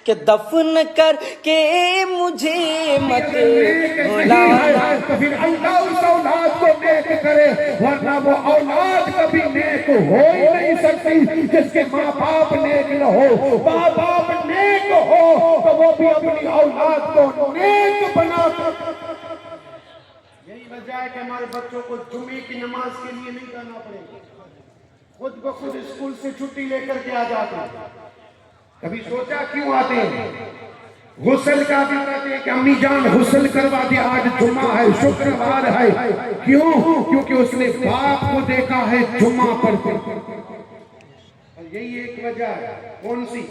کہ دفن کر کے مجھے مت بھلانا. پھر اللہ اس اولاد کو نیک کرے، ورنہ وہ اولاد کبھی نیک ہو ہی نہیں سکتی جس کے ماں باپ نیک نہ ہو. ماں باپ نیک ہو تو وہ بھی اپنی اولاد کو نیک بنا کر. یہی وجہ ہے کہ ہمارے بچوں کو جمعے کی نماز کے لیے نہیں جانا پڑے گا، خود بخود اسکول سے چھٹی لے کر کے آ جاتے ہیں. کبھی سوچا کیوں آتے ہیں؟ غسل کا بھی کہتے ہیں کہ امی جان غسل کروا دے، آج جمعہ ہے، شکروار ہے. کیوں؟ کیونکہ اس نے باپ کو دیکھا ہے جمعہ پڑھتے. یہی ایک وجہ ہے. کون سی؟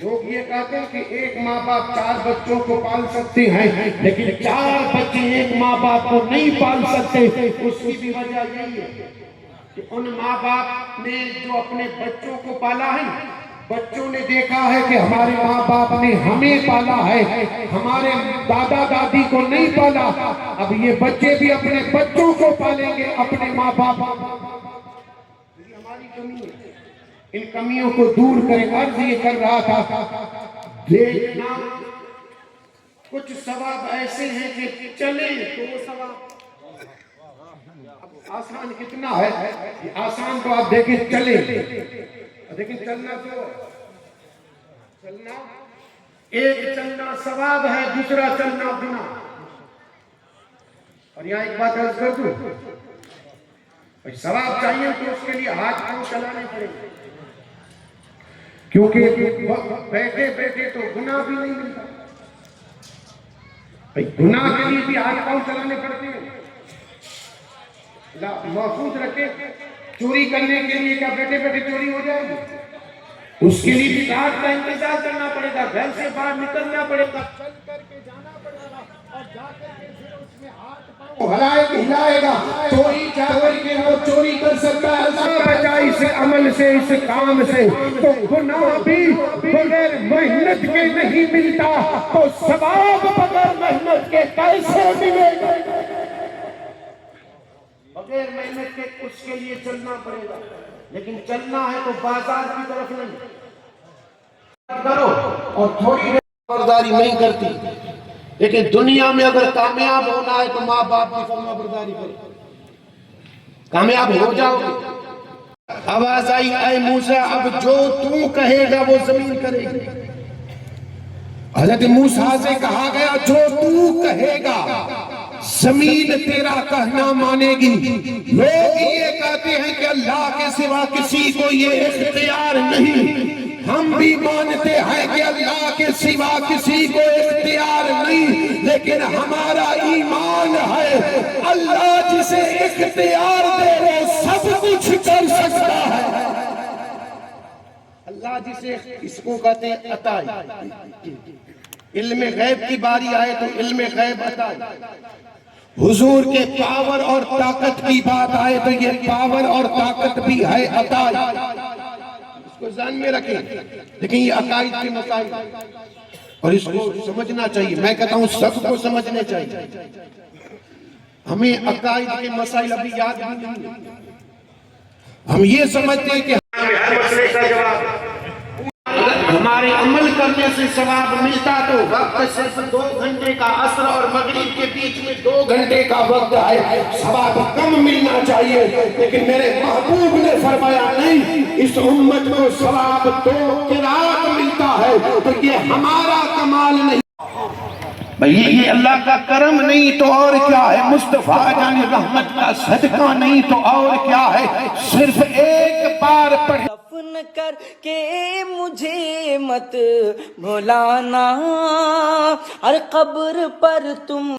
لوگ یہ کہتے ہیں کہ ایک ماں باپ 4 بچوں کو پال سکتے ہیں، لیکن 4 بچے ایک ماں باپ کو نہیں پال سکتے. اس کی بھی وجہ یہی ہے کہ ان ماں باپ نے جو اپنے بچوں کو پالا ہے، بچوں نے دیکھا ہے کہ ہمارے ماں باپ نے ہمیں پالا ہے، ہمارے دادا دادی کو نہیں پالا. اب یہ بچے بھی اپنے بچوں کو پالیں گے، اپنے ماں باپ. یہ ہماری کمی ہے، ان کمیوں کو دور کریں. عرض یہ کر رہا تھا، دیکھنا کچھ ثواب ایسے ہیں کہ چلیں تو ثواب. آسان کتنا ہے، آسان تو آپ دیکھیں چلیں، لیکن چلنا تو چلنا ایک چلنا ثواب ہے، دوسرا چلنا گناہ. اور یہاں ایک بات عرض کر دوں، ثواب چاہیے تو اس کے لیے ہاتھ پاؤں چلانے پڑیں گے، کیونکہ بیٹھے بیٹھے تو گناہ بھی نہیں ملتا. گناہ کے لیے بھی ہاتھ پاؤں چلانے پڑتے ہیں. محفوظ رکھے. چوری کرنے کے لیے کیا بیٹھے بیٹھے چوری ہو جائے گی؟ اس کے لیے بھی رات کا انتظار کرنا پڑے گا، گھر سے باہر نکلنا پڑے گا، چل کر کے جانا پڑے گا، اور جا کر کے پھر اس میں ہاتھ پاؤں ہلائے گا. چوری جا کر کے وہ چوری کر سکتا ہے. اللہ بچائے اس عمل سے، اس کام سے. تو گناہ بھی بغیر محنت کے نہیں ملتا، تو ثواب بغیر محنت کے کیسے ملے گا؟ بغیر محنت کے اس کے لیے چلنا پڑے گا، لیکن چلنا ہے تو بازار کی طرف نہیں کرو. اور تھوڑی فرمانبرداری نہیں کرتی، لیکن دنیا میں اگر کامیاب ہونا ہے تو ماں باپ کی فرمانبرداری کرو، کامیاب ہو جاؤ گے. آواز آئی، اے موسیٰ اب جو تو کہے گا وہ زمین کرے گی. حضرت موسیٰ سے کہا گیا جو تو کہے گا زمین تیرا کہنا مانے گی. لوگ یہ کہتے ہیں کہ اللہ کے سوا کسی کو یہ اختیار نہیں. ہم بھی مانتے ہیں کہ اللہ کے سوا کسی کو اختیار نہیں، لیکن ہمارا ایمان ہے اللہ جسے اختیار دے وہ سب کچھ کر سکتا ہے. اللہ جسے اس کو کہتے ہیں عطائی. علم غیب کی باری آئے تو علم غیب عطائی. حضور کے پاور اور طاقت کی بات آئے تو یہ پاور اور طاقت بھی ہے عطائی. اس کو ذہن میں رکھیں. لیکن یہ عقائد کے مسائل اور اس کو سمجھنا چاہیے. میں کہتا ہوں سب کو سمجھنے چاہیے. ہمیں عقائد کے مسائل ابھی یاد نہیں ہیں. ہم یہ سمجھتے ہیں کہ ہر مسئلے کا جواب ہمارے عمل کرنے سے ثواب ملتا تو وقت صرف 2 گھنٹے کا، عصر اور مغرب کے بیچ میں 2 گھنٹے کا وقت ہے، ثواب کم ملنا چاہیے. لیکن میرے محبوب نے فرمایا نہیں، اس امت کو ثواب 2 قرات ملتا ہے. تو یہ ہمارا کمال نہیں، یہ اللہ کا کرم نہیں تو اور کیا ہے، مصطفیٰ جان رحمت کا صدقہ نہیں تو اور کیا ہے. صرف ایک بار پڑھے دفن کر کے مجھے مت بھلانا، ہر قبر پر تم